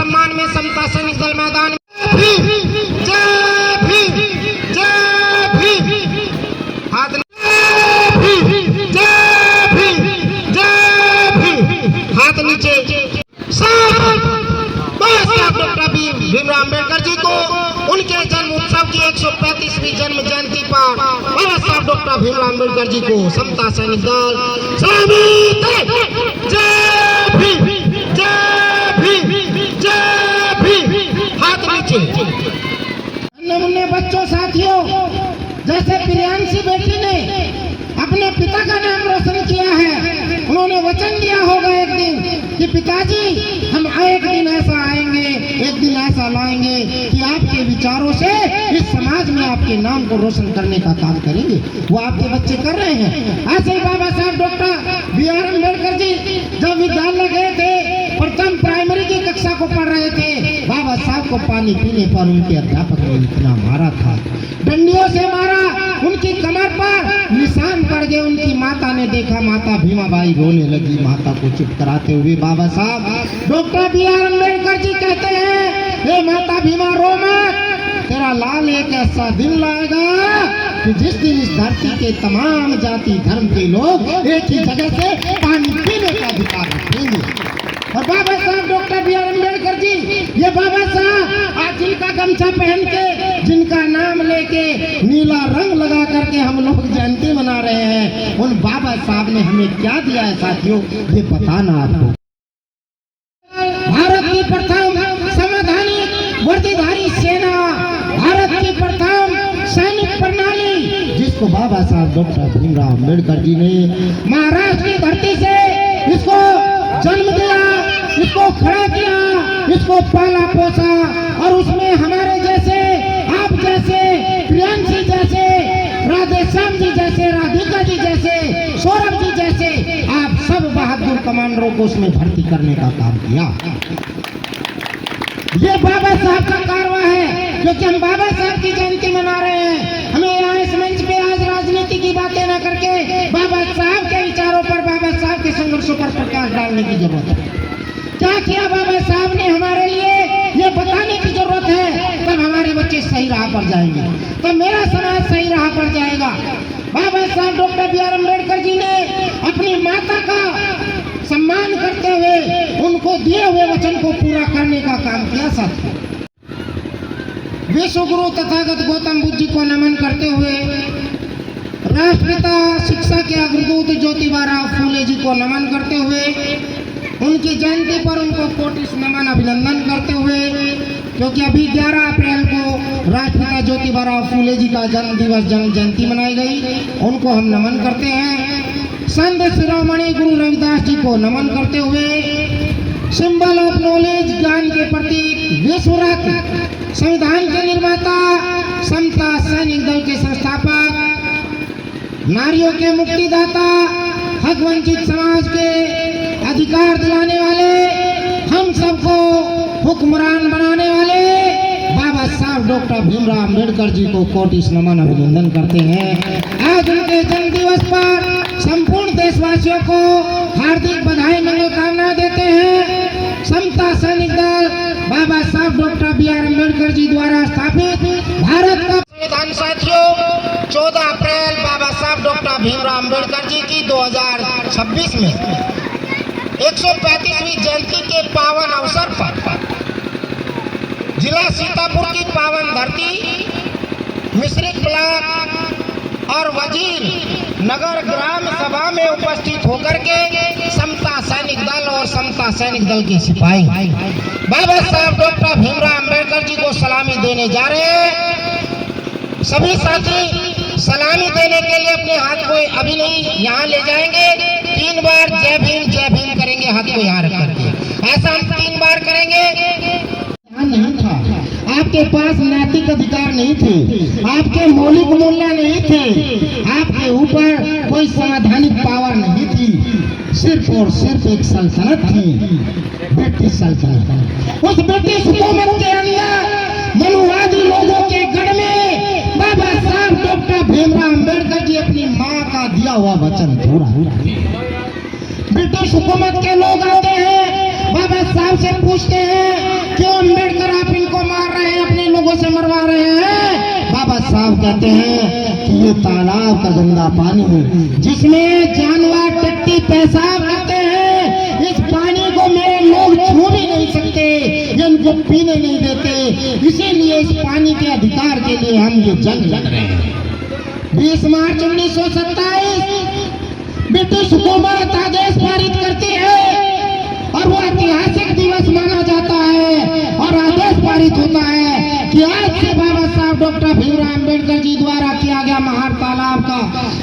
सम्मान में समता सैनिक दल मैदान में जय भीम, जय भीम, हाथ हाथ नीचे। डॉक्टर भीमराव अम्बेडकर जी को उनके जन्म उत्सव की 135वीं जन्म जयंती पर बाबा साहब डॉक्टर भीमराव अम्बेडकर जी को समता सैनिक दल सलामी। जय भीम, जय भीम, जय भीम, हाथ नीचे। नन्हे बच्चों साथियों, जैसे प्रियांशी बेटी ने अपने पिता का नाम रोशन किया है, उन्होंने वचन दिया होगा एक दिन कि पिताजी हम एक दिन ऐसा आएंगे, एक दिन ऐसा लाएंगे कि आपके विचारों से इस समाज में आपके नाम को रोशन करने का काम करेंगे। वो आपके बच्चे कर रहे हैं। ऐसे ही बाबा साहब डॉक्टर BR अम्बेडकर जी जब विद्यालय गए थे, प्रथम प्राइमरी की कक्षा को पढ़ रहे थे, बाबा साहब को पानी पीने पर उनके अध्यापक ने इतना मारा था, डंडियों से मारा, उनकी कमर पर निशान पड़ गए। उनकी माता ने देखा, माता भीमाबाई रोने लगी। माता को चुप कराते हुए बाबा साहब डॉक्टर BR अम्बेडकर जी कहते हैं, हे माता भीमा रो मत, तेरा लाल एक ऐसा दिन लाएगा कि जिस दिन इस धरती के तमाम जाति धर्म के लोग एक ही जगह से पानी पीने का अधिकार रखेंगे। और बाबा साहब डॉक्टर BR अम्बेडकर जी, ये बाबा साहब आज जिनका गमछा पहन के, जिनका नाम लेके नीला रंग लगा करके हम लोग जयंती मना रहे हैं, उन बाबा साहब ने हमें क्या दिया है साथियों, ये बताना आपको। भारत की प्रथम संवैधानिक वर्दीधारी सेना, भारत की प्रथम सैनिक प्रणाली, जिसको बाबा साहब डॉक्टर भीमराव अम्बेडकर जी ने महाराष्ट्र की धरती से इसको जन्म दिया, इसको खड़ा किया, इसको पाला पोसा, और उसमें हमारे जैसे, आप जैसे, प्रियांशी जैसे, राधेश्याम जी जैसे, राधिका जी जैसे, सौरभ जी जैसे, आप सब बहादुर कमांडरों को उसमें भर्ती करने का काम किया। ये बाबा साहब का कारवा है, क्योंकि हम बाबा साहब की जयंती मना रहे हैं। हमें यहाँ इस मंच पे आज राजनीति की बातें न करके बाबा साहब के विचारों पर, बाबा साहब के संघर्षों पर प्रकाश डालने की जरूरत है। क्या किया बाबा साहब ने हमारे लिए, ये बताने की जरूरत है, तब हमारे बच्चे सही राह पर जाएंगे, तब मेरा समाज सही राह पर जाएगा। बाबा साहब डॉक्टर BR अम्बेडकर जी ने अपनी माता का सम्मान करते हुए उनको दिए हुए वचन को पूरा करने का काम किया। साथियों, विश्व गुरु तथागत गौतम बुद्ध जी को नमन करते हुए, राष्ट्रपिता शिक्षा के अग्रदूत ज्योतिबा फूले जी को नमन करते हुए, उनकी जयंती पर उनको कोटि नमन अभिनंदन करते हुए, क्योंकि अभी 11 अप्रैल को राष्ट्रपिता ज्योतिबा फूले जी का जन्म दिवस, जन्म जयंती मनाई गई, उनको हम नमन करते हैं। संत शिरोमणि गुरु रविदास जी को नमन करते हुए, सिंबल ऑफ नॉलेज, ज्ञान के प्रतीक, विश्व रत्न, संविधान के निर्माता, समता सैनिक दल के संस्थापक, नारियों के मुक्तिदाता, हक वंचित समाज के अधिकार दिलाने वाले, हम सबको हुक्मरान बनाने वाले बाबा साहब डॉक्टर भीमराव अम्बेडकर जी को कोटि नमन अभिनंदन करते हैं। आज उनके जन्म दिवस पर संपूर्ण देशवासियों को हार्दिक बधाई, मंगल कामना देते हैं। समता सैनिक दल बाबा साहब डॉक्टर BR अम्बेडकर जी द्वारा स्थापित भारत का संविधान साथियों 14 अप्रैल बाबा साहब डॉक्टर भीमराव अम्बेडकर जी की 2026 में 135वीं जयंती के पावन अवसर पर जिला सीतापुर की पावन धरती, मिश्रित ब्लॉक और वजीर नगर ग्राम सभा में उपस्थित होकर के समता सैनिक दल और समता सैनिक दल के सिपाही बाबा साहब डॉक्टर भीमराव अम्बेडकर जी को सलामी देने जा रहे हैं। सभी साथी सलामी देने के लिए अपने हाथ को अभी नहीं यहाँ ले जाएंगे, 3 बार जय भीम करेंगे, हाथ को यहाँ रख करके, ऐसा हम 3 बार करेंगे। नहीं था, आपके पास नैतिक अधिकार नहीं थे, आपके मौलिक मूल्य नहीं थे, आपके ऊपर कोई संवैधानिक पावर नहीं थी, सिर्फ और सिर्फ एक सल्तनत थी, ब्रिटिश सल्तनत। उस ब्रिटिश हुकूमत के अंदर मनुवादी लोगों के गढ़ में बाबा साहब डॉक्टर भीमराव अम्बेडकर जी अपनी माँ का दिया हुआ वचन पूरा। ब्रिटिश हुकूमत के लोग आते हैं, बाबा साहब से पूछते हैं कि साहब कहते हैं कि ये तालाब का गंदा पानी है जिसमें जानवर टट्टी पेशाब करते हैं। इस पानी को मेरे लोग छू भी नहीं सकते, ये इनको पीने नहीं देते। इसीलिए इस पानी के अधिकार के लिए हम ये जंग लड़ रहे हैं। 20 मार्च 1927 ब्रिटिश हुकूमत आदेश पारित करती है और वो ऐतिहासिक दिवस माना जाता है और आदेश पारित होता है कि आज से बाबा साहब डॉक्टर भीमराव अम्बेडकर जी द्वारा किया गया महार तालाब का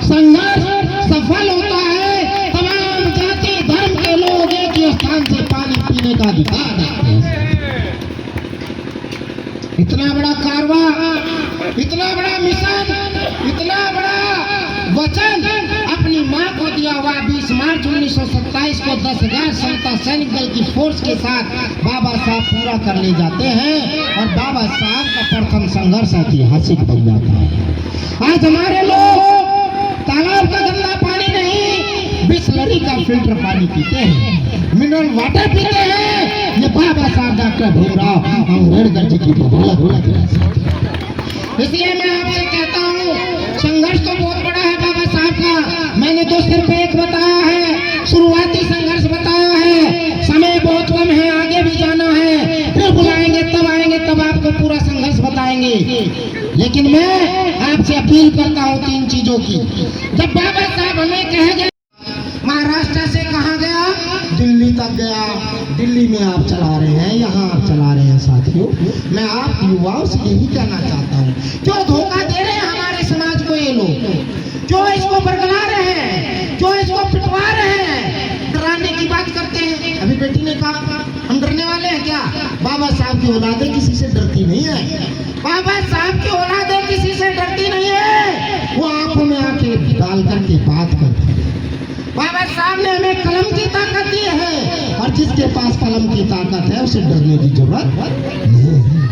संघर्ष सफल होता है। तमाम जाति धर्म के लोग एक ही स्थान से पानी पीने का अधिकार रखते हैं। इतना बड़ा कारवा, इतना बड़ा मिशन, इतना बड़ा वचन अपनी मां को दिया हुआ 20 मार्च 1927 को 10,000 समता सैनिक दल की फोर्स के साथ बाबा साहब पूरा कर ले जाते हैं और बाबा साहब का प्रथम संघर्ष ऐतिहासिक बन जाता है। आज हमारे लोग तालाब का गंदा पानी नहीं, बिसलरी का फिल्टर पानी पीते हैं, मिनरल वाटर पीते हैं। ये बाबा साहब डॉक्टर भीमराव अम्बेडकर जी की बदौलत है। इसलिए मैं आपसे कहता हूँ, संघर्ष तो बहुत बड़ा है बाबा साहब का। मैंने तो सिर्फ एक बताया है, शुरुआती संघर्ष बताया है। समय बहुत कम है, आगे भी जाना है, फिर बुलाएंगे तब आएंगे, तब आपको पूरा संघर्ष बताएंगे। लेकिन मैं आपसे अपील करता हूँ 3 चीजों की। जब बाबा साहब हमें कहे गए, महाराष्ट्र से कहाँ गया, दिल्ली तक गया। दिल्ली में आप चला रहे हैं, यहाँ आप चला रहे हैं। साथियों, मैं आप युवाओं से यही कहना चाहता हूँ, क्यों धोखा दे रहे हैं हमारे समाज को ये लोग, क्यों इसको बरगला रहे हैं, क्यों इसको पिटवा रहे हैं, डराने की बात करते हैं। अभी बेटी ने कहा हम डरने वाले हैं क्या? बाबा साहब की औलादें किसी से डरती नहीं है। बाबा साहब की औलादें किसी से डरती नहीं है। वो आंखों में आंखें डाल करके बात करती है। बाबा साहब ने हमें कलम की ताकत दी है और जिसके पास कलम की ताकत है उसे डरने की जरूरत नहीं है।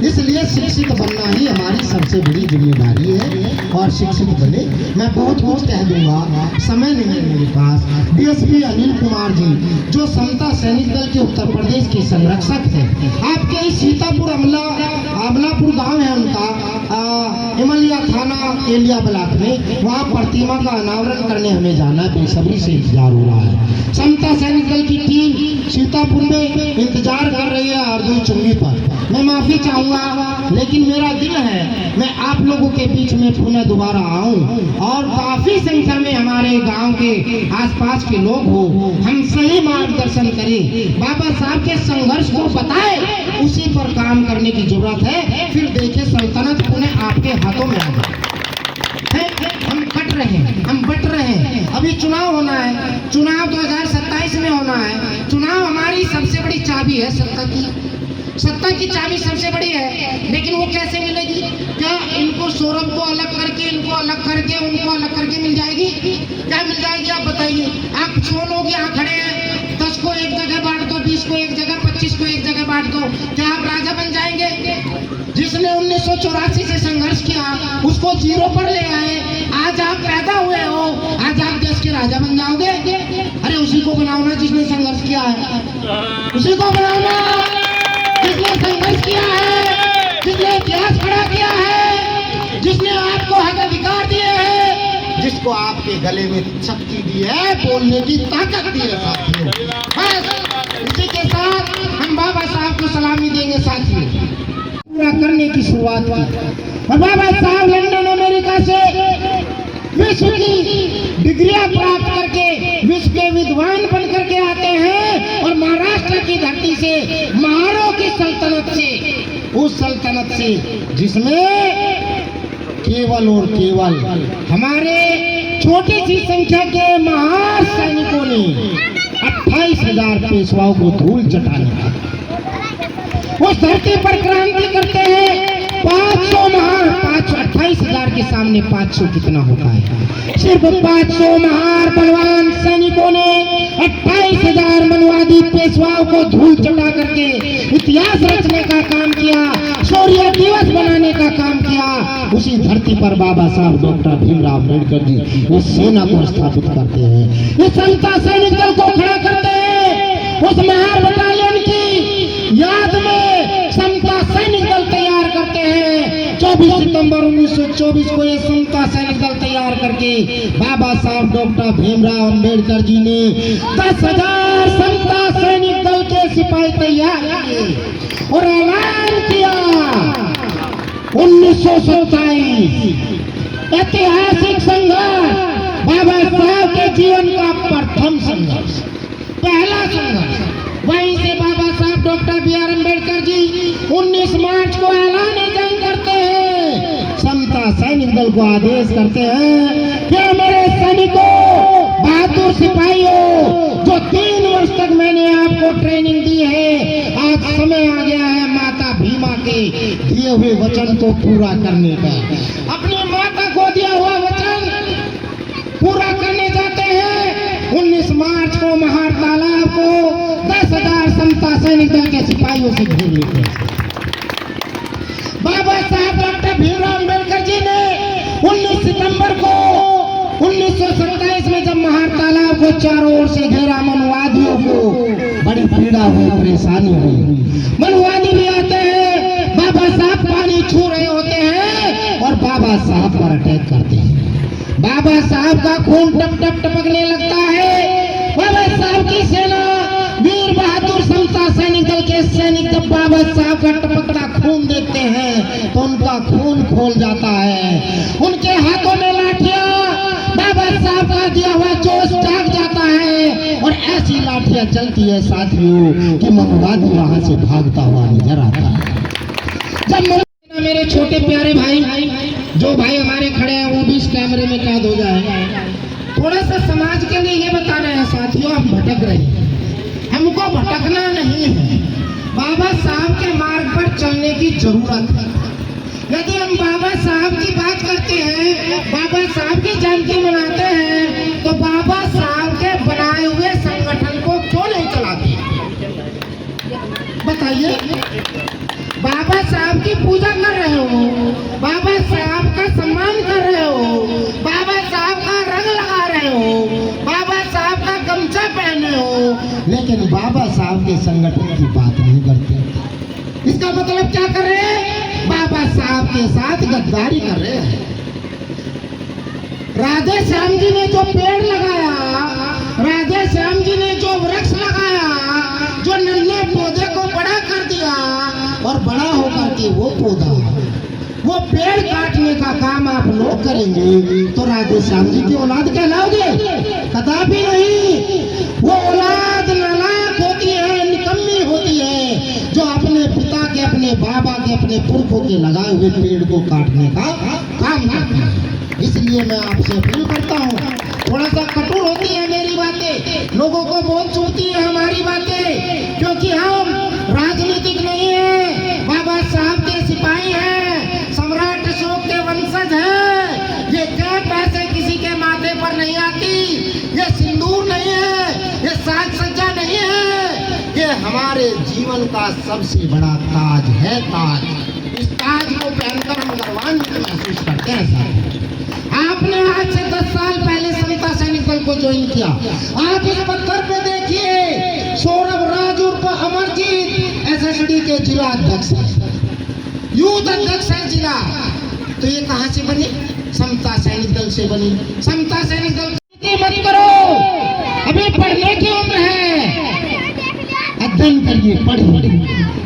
इसलिए शिक्षित बनना ही हमारी सबसे बड़ी जिम्मेदारी है और शिक्षित बने। मैं बहुत कुछ कह दूंगा, समय नहीं है मेरे पास। डीएसपी अनिल कुमार जी जो समता सैनिक दल के उत्तर प्रदेश के संरक्षक थे, आपके सीतापुर अमलापुर गांव है उनका, इमलिया थाना एलिया ब्लॉक में, वहाँ प्रतिमा का अनावरण करने हमें जाना है। बेसब्री से इंतजार हो रहा है। समता सैनिक दल की टीम सीतापुर में इंतजार कर रही है अर्जुन चुंगी पर। मैं माफी चाहूंगा, लेकिन मेरा दिल है मैं आप लोगों के बीच में पुनः दोबारा आऊं और काफी संख्या में हमारे गांव के आसपास के लोग हो, हम सही मार्गदर्शन करें, बाबा साहब के संघर्ष को बताएं, उसी पर काम करने की जरूरत है। फिर देखें सल्तनत पुनः आपके हाथों में आ जाए। हम कट रहे हैं, हम बट रहे हैं। अभी चुनाव होना है, चुनाव 2027 में होना है। चुनाव हमारी सबसे बड़ी चाबी है सत्ता की। सत्ता की चाबी सबसे बड़ी है, लेकिन वो कैसे मिलेगी? क्या इनको सौरभ को अलग करके, इनको अलग करके, उनको अलग करके मिल जाएगी? क्या मिल जाएगी आप बताइए? आप 100 लोग यहाँ खड़े हैं, 10 को एक जगह बांट दो, 20 को एक जगह, 25 को एक जगह बांट दो, क्या आप राजा बन जाएंगे? जिसने 1984 से संघर्ष किया उसको 0 पर ले आए, आज आप पैदा हुए हो, आज आप देश के राजा बन जाओगे? अरे उसी को बनाओ जिसने संघर्ष किया है, उसी को बनाओ जिसने संघर्ष किया है, जिसने इतिहास खड़ा किया है, जिसने आपको हक अधिकार दिए हैं, जिसको आपके गले में शक्ति दी है, बोलने की ताकत दी है। साथियों, बस इसी के साथ हम बाबा साहब को सलामी देंगे। साथियों, पूरा करने की शुरुआत की और बाबा साहब लंदन अमेरिका से विश्व की डिग्रियां प्राप्त करके विश्व के विद्वान बन करके आते हैं और महाराष्ट्र की धरती से, महारों की सल्तनत से, उस सल्तनत से जिसमें केवल और केवल हमारे छोटी सी संख्या के महान सैनिकों ने 28,000 पेशवाओं को धूल चटाने का, उस धरती पर क्रांति करते हैं। 500 महान, 28,000 के सामने 500 कितना होता है? सिर्फ 500 महान बलवान सैनिकों ने 28,000 मनवादी पेशवाओं को धूल चटा करके इतिहास रचने का काम किया, शौर्य दिवस बनाने का काम किया। उसी धरती पर बाबा साहब डॉक्टर भीमराव अम्बेडकर जी उस सेना को स्थापित करते हैं, इस समता सैनिक दल को खड़ा करते हैं। उस महान बटालियन की याद में समता सैनिक दल तैयार करते हैं। 24 सितंबर 1924 को ये समता सैनिक दल तैयार करके बाबा साहब डॉक्टर भीमराव अंबेडकर जी ने 10,000 समता सैनिक दल के सिपाही तैयार किए और ऐलान किया 1927 ऐतिहासिक संघर्ष, बाबा साहब के जीवन का प्रथम संघर्ष, पहला संघर्ष। वहीं से बाबा साहब डॉक्टर बी.आर. अम्बेडकर जी 19 मार्च को ऐलान जंग करते हैं। समता सैनिक दल को आदेश करते हैं कि मेरे सैनिकों, बहादुर सिपाहियों, जो 3 वर्ष तक मैंने आपको ट्रेनिंग दी है, आज समय आ गया है माता भीमा के दिए हुए वचन को पूरा करने का। अपनी माता को दिया हुआ वचन पूरा करने जाते हैं। 19 मार्च को महार तालाब को 10,000 समता सैनिक दल के सिपाहियों से घेर लेते हैं। बाबा साहब डॉक्टर भीमराव अम्बेडकर जी ने 19 सितंबर को 1927 में जब महार तालाब को चारों ओर से घेरा, मनुवादियों को बड़ी पीड़ा हुई, परेशानी हुई। मनुवादी भी आते हैं, बाबा साहब पानी छू रहे होते हैं और बाबा साहब पर अटैक करते हैं। बाबा साहब का खून टप टप टपकने लगता है। बाबा साहब की सेना, वीर बहादुर समता सैनिक दल के सैनिक जब बाबा साहब का टपकता खून देखते हैं तो उनका खून खोल जाता है। उनके हाथों में लाठियां, बाबा साहब का दिया हुआ जोश जाग जाता है और ऐसी लाठियां चलती है साथियों कि मनुवादी वहां से भागता हुआ नजर आता है। जब मेरे छोटे प्यारे भाई, जो भाई हमारे खड़े हैं वो भी इस कैमरे में कैद हो जाए। थोड़ा सा समाज के लिए ये बता रहे हैं साथियों, हम भटक रहे हैं, हमको भटकना नहीं है, बाबा साहब के मार्ग पर चलने की जरूरत है। यदि हम बाबा साहब की बात करते हैं, बाबा साहब की जयंती मनाते हैं, तो बाबा साहब के बनाए हुए संगठन को क्यों नहीं चलाते? बताइए। बाबा साहब की पूजा कर रहे हो, बाबा साहब का सम्मान कर रहे हो, बाबा साहब का रंग लगा रहे हो, बाबा साहब का गमछा पहने हो, लेकिन बाबा साहब के संगठन की बात नहीं करते। इसका मतलब क्या कर रहे हैं? बाबा साहब के साथ गद्दारी कर रहे हैं। राधे श्याम जी ने जो पेड़ लगाया, राधे श्याम जी ने जो वृक्ष लगाया, जो नन्हे पौधे को बड़ा कर दिया और बड़ा होकर के वो पौधा, वो पेड़ काटने का काम आप लोग करेंगे तो राधे श्याम जी की औलाद कहलाओगे? कदापि नहीं। वो औलाद नालायक होती है, निकम्मी होती है, जो अपने पिता के, अपने बाबा के, अपने पुरखों के लगाए हुए पेड़ को काटने का काम करती है। इसलिए मैं आपसे अपील करता हूँ, थोड़ा सा कठोर होती है मेरी बातें, लोगों को बहुत चुभती है हमारी बातें, क्योंकि हम राजनीतिक नहीं है, बाबा साहब के सिपाही हैं, सम्राट अशोक के वंशज हैं। ये कैप ऐसे किसी के माथे पर नहीं आती, ये सिंदूर नहीं है, ये साज सज्जा नहीं है, ये हमारे जीवन का सबसे बड़ा ताज है। ताज, इस ताज को पहनकर हम गर्वान्वित महसूस करते हैं। साहब, आपने आज से 10 साल पहले समता सैनिक दल को ज्वाइन किया। आप इस पत्थर पे देखिए, सौरभ राज उर्फ अमरजीत एसएसडी के जिला अध्यक्ष है, यूथ अध्यक्ष है जिला। तो ये कहां से बनी? समता सैनिक दल से बनी। समता सैनिक दल मत करो, अभी पढ़ने की उम्र है, अध्ययन करिए, पढ़िए।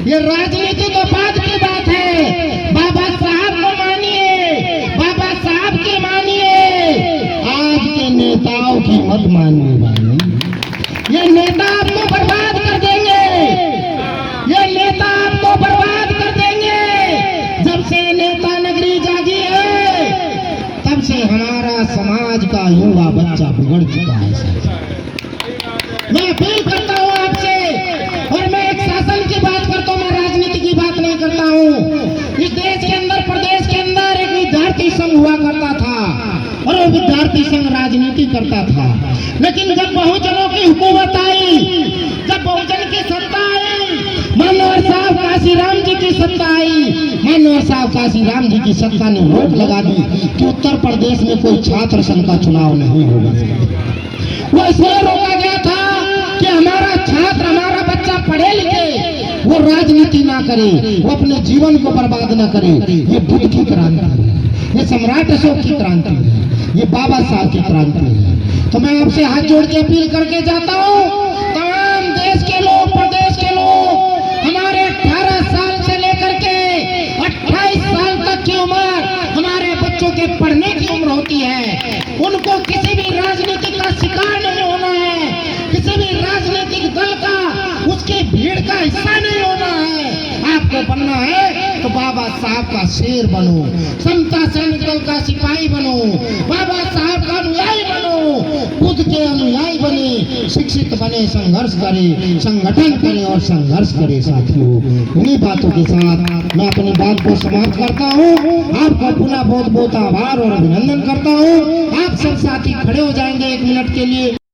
ये राजनीति तो बाद की बात है, बाबा साहब को मानिए, बाबा साहब की मानिए, आज के नेताओं की मत मानिए भाई। ये नेता आपको बर्बाद कर देंगे, ये नेता आपको बर्बाद कर देंगे। जब से नेता नगरी जागी है, तब से हमारा समाज का युवा बच्चा बिगड़ चुका है। मैं अपील करता हूँ आपसे, और मैं एक शासन की बात करता हूँ, मैं राजनीति की बात नहीं करता हूँ। इस देश के अंदर, प्रदेश के अंदर एक विद्यार्थी संघ हुआ करता था और वो विद्यार्थी संघ राजनीति करता था। लेकिन जब बहुजनों की हुकूमत आई, जब बहुजन की सत्ता आई, मनोहर साहब काशीराम जी की सत्ता आई, मनोहर साहब काशीराम जी की सत्ता ने रोक लगा दी कि उत्तर प्रदेश में कोई छात्र संघ का चुनाव नहीं होगा। वो इसलिए रोका गया था कि हमारा छात्र, हमारा बच्चा पढ़े लिखे, वो राजनीति ना करे, वो अपने जीवन को बर्बाद ना करे। ये बुद्ध की क्रांति है, ये सम्राट अशोक की क्रांति है, ये बाबा साहब की क्रांति है। तो मैं आपसे हाथ जोड़ के अपील करके जाता हूँ, तमाम देश के लोग, प्रदेश के लोग, हमारे 18 साल से लेकर के 28 साल तक की उम्र हमारे बच्चों के पढ़ने की उम्र होती है। उनको किसी भी राजनीति का शिकार नहीं होना है, किसी भी राजनीतिक दल का, उसकी भीड़ का हिस्सा नहीं होना है। आपको बनना है तो बाबा साहब का शेर बनो, समता सैनिक दल का सिपाही बनो, बाबा साहब का अनुयायी बनो, बुद्ध के अनुयायी बने, शिक्षित बने, संघर्ष करे, संगठन करे और संघर्ष करे। साथियों, इन्हीं बातों के साथ मैं अपनी बात को समाप्त करता हूँ। आपका पुनः बहुत बहुत आभार और अभिनंदन करता हूँ। आप सब साथी खड़े हो जाएंगे 1 मिनट के लिए।